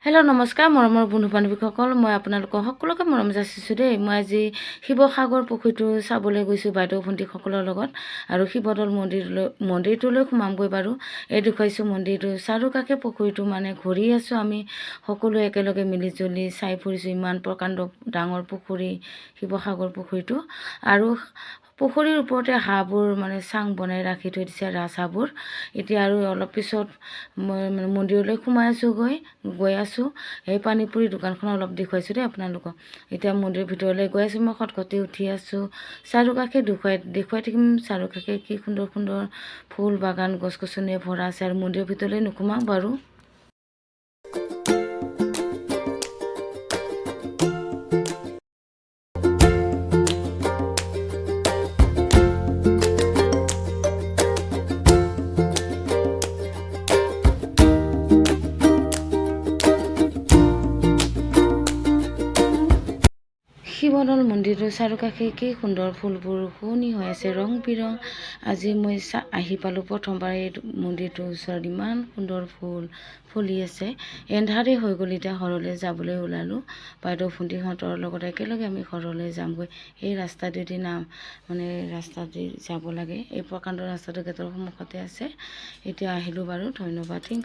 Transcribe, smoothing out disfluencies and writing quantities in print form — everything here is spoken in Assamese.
হেল্ল' নমস্কাৰ মৰমৰ বন্ধু বান্ধৱীসকল, মই আপোনালোকক সকলোকে মৰম যাচিছোঁ দেই। মই আজি শিৱসাগৰ পুখুৰীটো চাবলৈ গৈছোঁ বাইদেউ ভণ্টিসকলৰ লগত আৰু শিৱদৌল মন্দিৰটোলৈ সোমামগৈ বাৰু। এই দেখুৱাইছোঁ মন্দিৰটো, চাৰিওকাষে পুখুৰীটো মানে ঘূৰি আছোঁ আমি সকলোৱে একেলগে মিলিজুলি চাই ফুৰিছোঁ। ইমান প্ৰকাণ্ড ডাঙৰ পুখুৰী শিৱসাগৰ পুখুৰীটো, আৰু পুখুৰীৰ ওপৰতে হাঁহবোৰ মানে চাং বনাই ৰাখি থৈ দিছে, ৰাজহাঁহবোৰ। এতিয়া আৰু অলপ পিছত মই মানে মন্দিৰলৈ সোমাই গৈ আছোঁ। এই পানীপুৰি দোকানখন অলপ দেখুৱাইছোঁ দেই আপোনালোকক। এতিয়া মন্দিৰৰ ভিতৰলৈ গৈ আছোঁ, মই খটখটি উঠি আছোঁ। চাৰিওকাষে দেখুৱাই থাকিম, চাৰিওকাষে কি সুন্দৰ সুন্দৰ ফুল বাগান গছ গছনিয়ে ভৰা আছে। আৰু মন্দিৰৰ ভিতৰলৈ নোসোমাওঁ বাৰু। শিৱদৌল মন্দিৰটোৰ চাৰিওকাষে কি সুন্দৰ ফুলবোৰ শুৱনি হৈ আছে, ৰং বিৰং। আজি মই আহি পালোঁ প্ৰথমবাৰ এই মন্দিৰটোৰ ওচৰত, ইমান সুন্দৰ ফুল ফুলি আছে। এন্ধাৰেই হৈ গ'ল, এতিয়া ঘৰলৈ যাবলৈ ওলালোঁ বাইদেউ ভণ্টিহঁতৰ লগত। একেলগে আমি ঘৰলৈ যামগৈ। এই ৰাস্তাটোদি ৰাস্তাদি যাব লাগে, এই প্ৰকাণ্ড ৰাস্তাটো গেটৰ সন্মুখতে আছে। এতিয়া আহিলোঁ বাৰু, ধন্যবাদ।